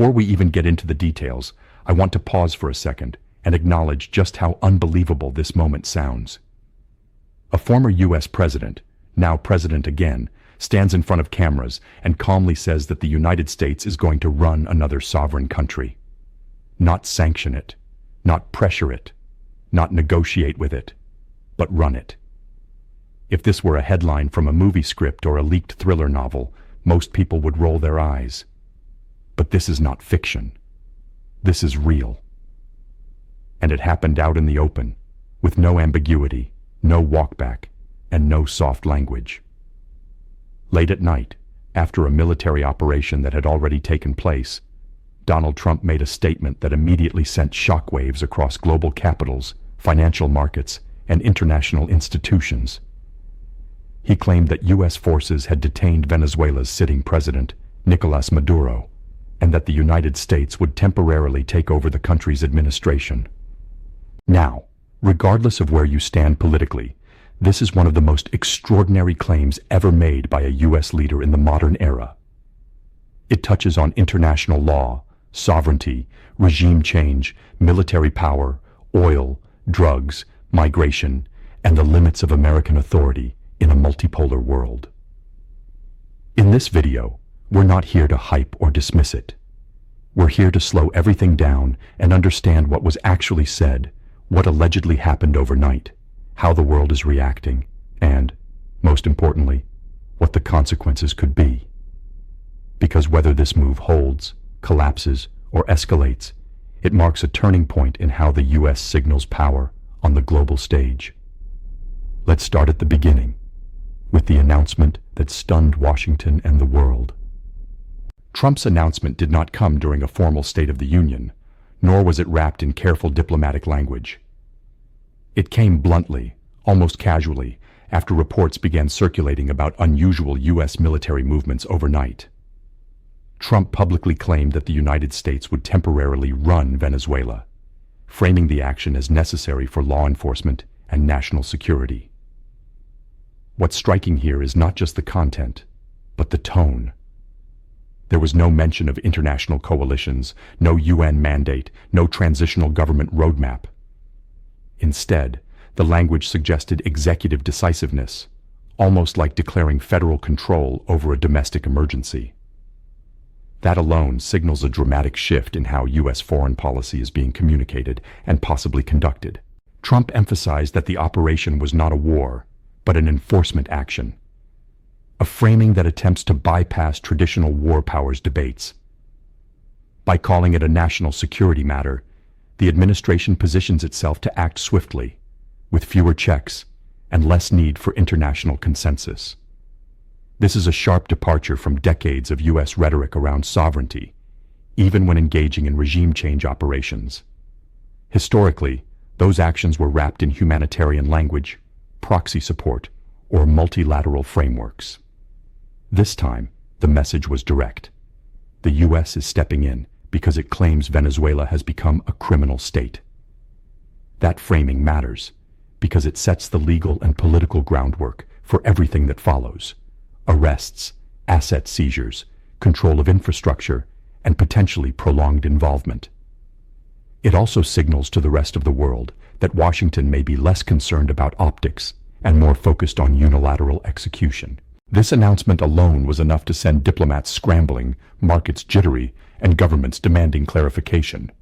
Before we even get into the details, I want to pause for a second and acknowledge just how unbelievable this moment sounds. A former U.S. president, now president again, stands in front of cameras and calmly says that the United States is going to run another sovereign country. Not sanction it, not pressure it, not negotiate with it, but run it. If this were a headline from a movie script or a leaked thriller novel, most people would roll their eyes. But this is not fiction. This is real. And it happened out in the open, with no ambiguity, no walkback, and no soft language. Late at night, after a military operation that had already taken place, Donald Trump made a statement that immediately sent shockwaves across global capitals, financial markets, and international institutions. He claimed that U.S. forces had detained Venezuela's sitting president, Nicolás Maduro, and that the United States would temporarily take over the country's administration. Now, regardless of where you stand politically, this is one of the most extraordinary claims ever made by a U.S. leader in the modern era. It touches on international law, sovereignty, regime change, military power, oil, drugs, migration, and the limits of American authority in a multipolar world. In this video, we're not here to hype or dismiss it. We're here to slow everything down and understand what was actually said, what allegedly happened overnight, how the world is reacting, and, most importantly, what the consequences could be. Because whether this move holds, collapses, or escalates, it marks a turning point in how the U.S. signals power on the global stage. Let's start at the beginning, with the announcement that stunned Washington and the world. Trump's announcement did not come during a formal State of the Union, nor was it wrapped in careful diplomatic language. It came bluntly, almost casually, after reports began circulating about unusual U.S. military movements overnight. Trump publicly claimed that the United States would temporarily run Venezuela, framing the action as necessary for law enforcement and national security. What's striking here is not just the content, but the tone. There was no mention of international coalitions, no UN mandate, no transitional government roadmap. Instead, the language suggested executive decisiveness, almost like declaring federal control over a domestic emergency. That alone signals a dramatic shift in how U.S. foreign policy is being communicated and possibly conducted. Trump emphasized that the operation was not a war, but an enforcement action, a framing that attempts to bypass traditional war powers debates. By calling it a national security matter, the administration positions itself to act swiftly, with fewer checks and less need for international consensus. This is a sharp departure from decades of U.S. rhetoric around sovereignty, even when engaging in regime change operations. Historically, those actions were wrapped in humanitarian language, proxy support, or multilateral frameworks. This time, the message was direct. The U.S. is stepping in because it claims Venezuela has become a criminal state. That framing matters because it sets the legal and political groundwork for everything that follows: arrests, asset seizures, control of infrastructure, and potentially prolonged involvement. It also signals to the rest of the world that Washington may be less concerned about optics and more focused on unilateral execution. This announcement alone was enough to send diplomats scrambling, markets jittery, and governments demanding clarification.